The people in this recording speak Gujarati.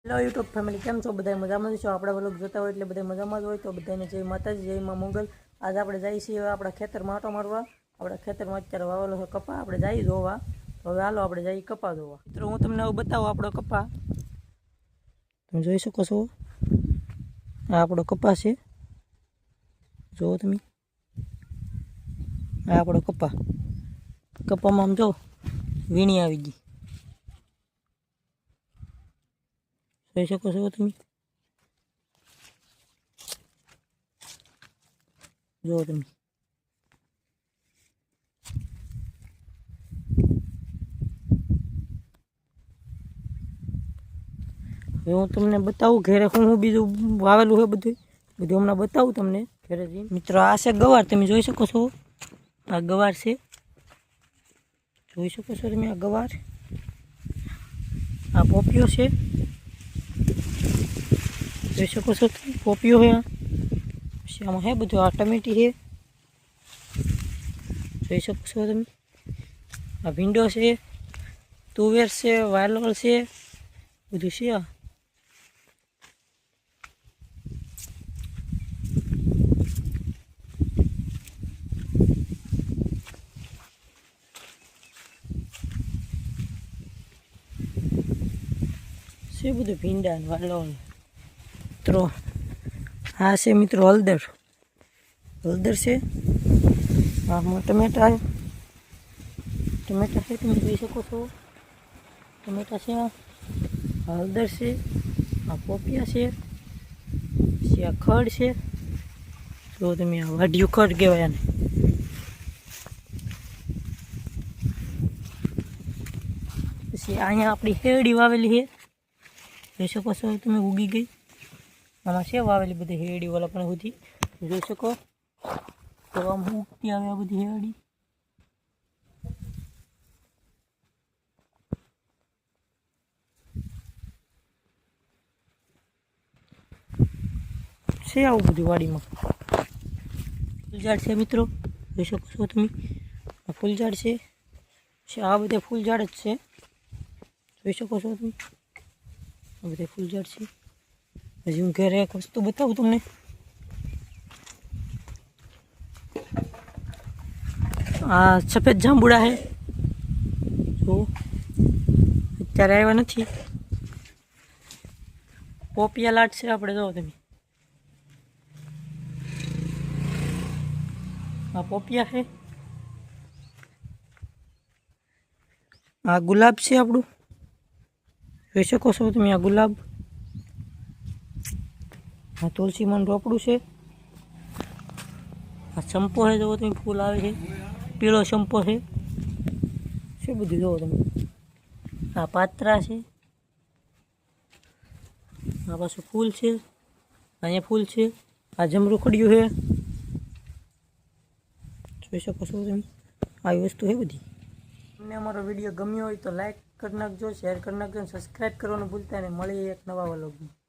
હેલો યુટ્યુબ ફેમિલી, કેમ છો? બધા મજામાં છો? આપણા વ્લોગ જોતા હોય એટલે બધા મજામાં જ હોય. તો બધાને જય માતાજી, જય માં મંગલ. આજે આપણે જઈએ છીએ આપણા ખેતરમાં આંટો મારવા. આપણા ખેતરમાં અત્યારે વાવેલો છે કપા, આપણે જઈએ જોવા. તો હવે હાલો આપણે જઈએ કપા જોવા. મિત્રો હું તમને હવે બતાવું આપણો કપા. તમે જોઈ શકો છો, આ આપણો કપા છે. જુઓ તમે, આ આપણો કપા. કપામાં આમ જો વીણી આવી ગઈ, જોઈ શકો છો તમે. જુઓ તમે, હવે હું તમને બતાવું ઘરે હું બીજું વાવેલું છે. બધું હમણાં બતાવું તમને ઘરે જઈને. મિત્રો આ છે ગવાર, તમે જોઈ શકો છો. આ ગવાર છે, જોઈ શકો છો તમે. આ ગવાર, આ પોપિયો છે, જોઈ શકો છો તમે. પોપિયો છે. પછી આમાં હે બધું. આ ટમેટી છે, જોઈ શકો છો તમે. આ ભીંડો છે, તુવેર છે, વાલોળ છે, બધું છે. આ છે બધું ભીંડા ને વાલોળ. મિત્રો આ છે મિત્રો હળદર. હળદર છે. આમાં ટમેટા છે. ટમેટા છે, તમે જોઈ શકો છો. ટમેટા છે, આ હળદર છે, આ પોપિયા છે, પછી આ ખડ છે. જો તમે, આ વાઢિયું ખડ કહેવાય આને. પછી અહીંયા આપણી શેરડી વાવેલી છે, જોઈ શકો છો તમે. ઉગી ગઈ. આમાં છે વાવેલી બધી શેરડી વાળા પણ સુધી જોઈ શકો. તો આમ ઉગતી આવે આ બધી શેરડી. છે આવું બધું વાડીમાં. ફૂલઝાડ છે મિત્રો, જોઈ શકો છો તમે. આ ફૂલઝાડ છે. આ બધા ફૂલઝાડ જ છે, જોઈ શકો છો તમે. આ બધા ફૂલઝાડ છે. હજી હું ઘરે એક વસ્તુ બતાવું તમને. આ સફેદ જાંબુડા છે, જો અત્યારે આવ્યા નથી. પોપિયા લાટ છે આપણે, જો તમે. આ પોપિયા છે. આ ગુલાબ છે આપણું, જોઈ શકો છો તમે. આ ગુલાબ. આ તુલસીમાં રોપડું છે. આ ચંપો છે, જોવો તમે. ફૂલ આવે છે, પીળો ચંપો છે. શું બધું જોવો તમે. આ પાત્રા છે. આ પાછું ફૂલ છે. અહીંયા ફૂલ છે. આ જમરૂ ખડ્યું છે, જોઈ શકો છો તમે. આવી વસ્તુ છે બધી. તમને અમારો વિડીયો ગમ્યો હોય તો લાઈક કરી નાખજો, શેર કરી નાખજો, સબસ્ક્રાઈબ કરવાનું ભૂલતા નહીં. મળીએ એક નવા વ્લોગમાં.